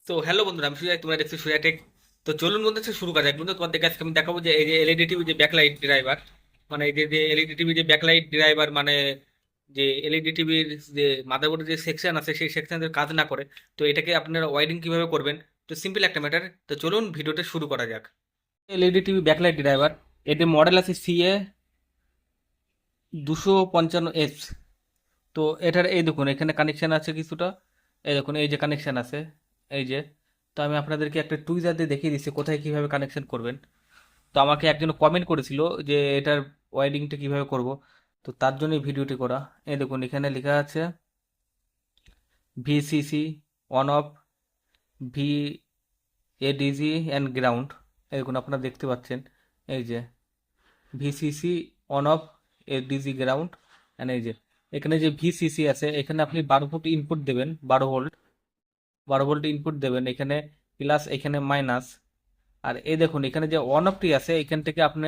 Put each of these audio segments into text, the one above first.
তো হ্যালো বন্ধুরা, আমি সুজয়, তোমরা দেখছো সুজয় টেক। তো চলুন বন্ধু, আজকে শুরু করা যাক। বন্ধু, তোমাদেরকে আজকে আমি দেখাবো যে এই যে এলইডি টিভি যে ব্যাকলাইট ড্রাইভার, মানে এই যে যে এলইডি টিভি যে ব্যাকলাইট ড্রাইভার, মানে যে এলইডি টিভির যে মাদারবোর্ডের যে সেকশন আছে সেই সেকশনের কাজ না করে, তো এটাকে আপনারা ওয়াইডিং কিভাবে করবেন। তো সিম্পল একটা ম্যাটার। তো চলুন ভিডিওটা শুরু করা যাক। এলইডি টিভি ব্যাকলাইট ড্রাইভার, এদের মডেল আছে CA 255S। তো এটার এই দেখুন, এখানে কানেকশন আছে কিছুটা। এই দেখুন, এই যে কানেকশন আছে, এই যে। তো আমি আপনাদেরকে একটা টুইজার দিয়ে দেখিয়ে দিচ্ছি কোথায় কিভাবে কানেকশন করবেন। তো আমাকে একজন কমেন্ট করেছিল যে এটার ওয়াইডিংটা কিভাবে করব। তো তার জন্য ভিডিওটি করা। এই দেখুন, এখানে লেখা আছে VCC on of, VADG and ground. এই দেখুন, আপনারা দেখতে পাচ্ছেন, এই যে VCC on of, ADG ground and এই যে এখানে যে VCC আছে, এখানে আপনি 12 ভোল্ট ইনপুট দেবেন, 12 ভোল্ট, 12 ভোল্ট ইনপুট দেবেন এখানে, প্লাস এখানে মাইনাস। আর এই দেখুন, এখানে যে অন অফটি আছে, এখান থেকে আপনি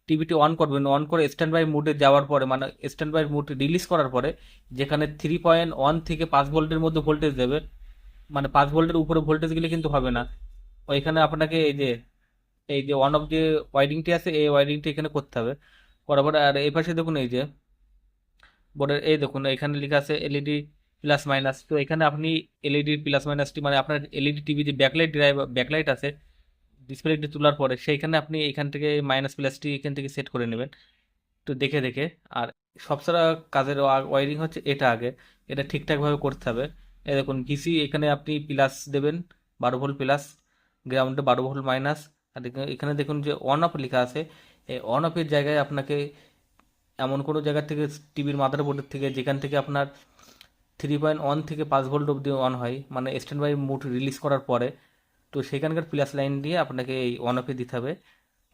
টিভিটি অন করবেন। অন করে স্ট্যান্ড বাই মোডে যাওয়ার পরে, মানে স্ট্যান্ড বাই মোড রিলিজ করার পরে, যেখানে 3.1 থেকে 5 ভোল্টের মধ্যে ভোল্টেজ দেবে, মানে 5 ভোল্টের উপরে ভোল্টেজ গেলে কিন্তু হবে না। ওইখানে আপনাকে এই যে অন অফ যে ওয়াইডিংটি আছে, এই ওয়াইডিংটি এখানে করতে হবে। করার পরে আর এই পাশে দেখুন, এই যে বোর্ডের এই দেখুন, এখানে লেখা আছে এলইডি প্লাস মাইনাস। তো এখানে আপনি এলইডি প্লাস মাইনাসটি, মানে আপনার এলইডি টিভি যে ব্যাকলাইট ড্রাইভার ব্যাকলাইট আছে, ডিসপ্লেটি তোলার পরে সেইখানে আপনি এখান থেকে মাইনাস প্লাসটি এখান থেকে সেট করে নেবেন, তো দেখে দেখে। আর সবসারা কাজের ওয়ারিং হচ্ছে এটা আগে, এটা ঠিকঠাকভাবে করতে হবে। এই দেখুন, ভিসি এখানে আপনি প্লাস দেবেন, 12 ভোল্ট প্লাস, গ্রাউন্ডে 12 ভোল্ট মাইনাস। আর এখানে দেখুন যে অন অফ লেখা আছে, এই অন অফের জায়গায় আপনাকে এমন কোনো জায়গা থেকে, টিভির মাদারবোর্ডের থেকে, যেখান থেকে আপনার 3.1 থেকে 5 ভোল্ট অব্দি অন হয়, মানে স্ট্যান্ড বাই মোড রিলিজ করার পরে, তো সেখানকার প্লাস লাইন দিয়ে আপনাকে এই অন অফে দিতে হবে।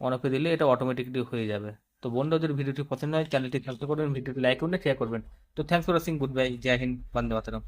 অন অফে দিলে এটা অটোমেটিকলি হয়ে যাবে। তো বন্ধু, যদি ভিডিওটি পছন্দ হয় চ্যানেলটি সাবস্ক্রাইব করবেন, ভিডিওটি লাইক করবেন, শেয়ার করবেন। তো thanks for watching, goodbye, জয় হিন্দ, বন্দে মাতরম।